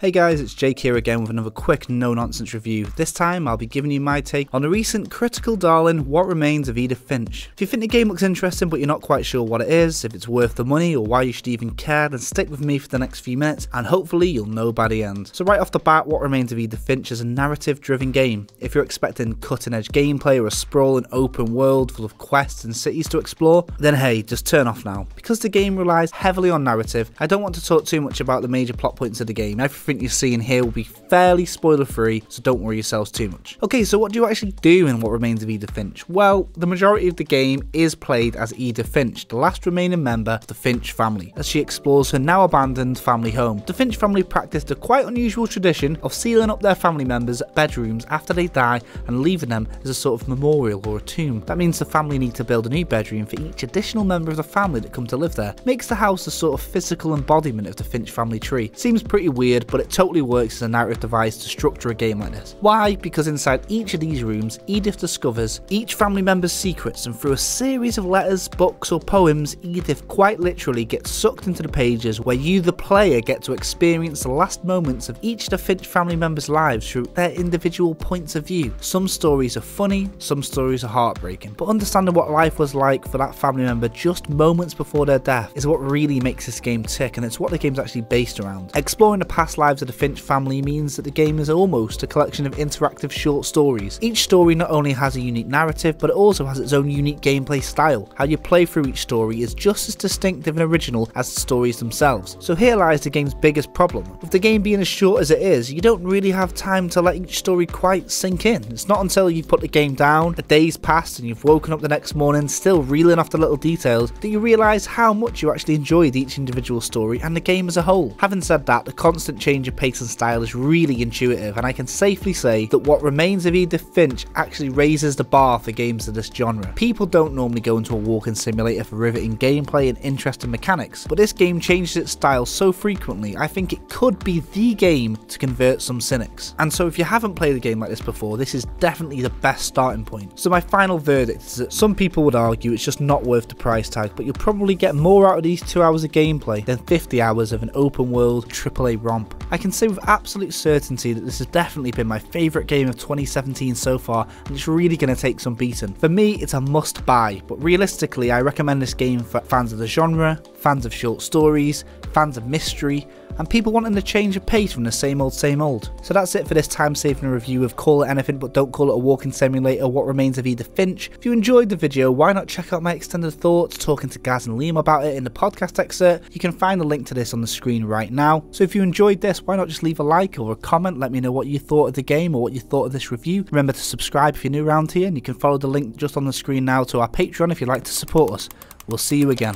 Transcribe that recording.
Hey guys, it's Jake here again with another quick no-nonsense review. This time I'll be giving you my take on the recent critical darling What Remains of Edith Finch. If you think the game looks interesting but you're not quite sure what it is, if it's worth the money or why you should even care, then stick with me for the next few minutes and hopefully you'll know by the end. So right off the bat, What Remains of Edith Finch is a narrative-driven game. If you're expecting cutting-edge gameplay or a sprawling open world full of quests and cities to explore, then hey, just turn off now. Because the game relies heavily on narrative, I don't want to talk too much about the major plot points of the game. Everything you're seeing here will be fairly spoiler free, so don't worry yourselves too much. Okay, so what do you actually do in What Remains of Edith Finch? Well, the majority of the game is played as Edith Finch, the last remaining member of the Finch family, as she explores her now abandoned family home. The Finch family practiced a quite unusual tradition of sealing up their family members' bedrooms after they die and leaving them as a sort of memorial or a tomb. That means the family need to build a new bedroom for each additional member of the family that come to live there. Makes the house a sort of physical embodiment of the Finch family tree. Seems pretty weird, but it totally works as a narrative device to structure a game like this. Why? Because inside each of these rooms, Edith discovers each family member's secrets, and through a series of letters, books or poems, Edith quite literally gets sucked into the pages where you, the player, get to experience the last moments of each of the Finch family members' lives through their individual points of view. Some stories are funny, some stories are heartbreaking, but understanding what life was like for that family member just moments before their death is what really makes this game tick, and it's what the game's actually based around. Exploring the past lives of the Finch family means that the game is almost a collection of interactive short stories. Each story not only has a unique narrative, but it also has its own unique gameplay style. How you play through each story is just as distinctive and original as the stories themselves. So here lies the game's biggest problem. With the game being as short as it is, you don't really have time to let each story quite sink in. It's not until you've put the game down, a day's passed and you've woken up the next morning still reeling off the little details that you realise how much you actually enjoyed each individual story and the game as a whole. Having said that, the constant change of pace and style is really intuitive, and I can safely say that What Remains of Edith Finch actually raises the bar for games of this genre. People don't normally go into a walking simulator for riveting gameplay and interesting mechanics, but this game changes its style so frequently I think it could be the game to convert some cynics. And so if you haven't played a game like this before, this is definitely the best starting point. So my final verdict is that some people would argue it's just not worth the price tag, but you'll probably get more out of these 2 hours of gameplay than 50 hours of an open world AAA romp. I can say with absolute certainty that this has definitely been my favourite game of 2017 so far, and it's really going to take some beating. For me, it's a must buy, but realistically I recommend this game for fans of the genre, fans of short stories, fans of mystery, and people wanting to change of pace from the same old. So that's it for this time-saving review of Call It Anything But Don't Call It a Walking Simulator, What Remains of Edith Finch. If you enjoyed the video, why not check out my extended thoughts talking to Gaz and Liam about it in the podcast excerpt. You can find the link to this on the screen right now. So if you enjoyed this, why not just leave a like or a comment, let me know what you thought of the game or what you thought of this review. Remember to subscribe if you're new around here, and you can follow the link just on the screen now to our Patreon if you'd like to support us. We'll see you again.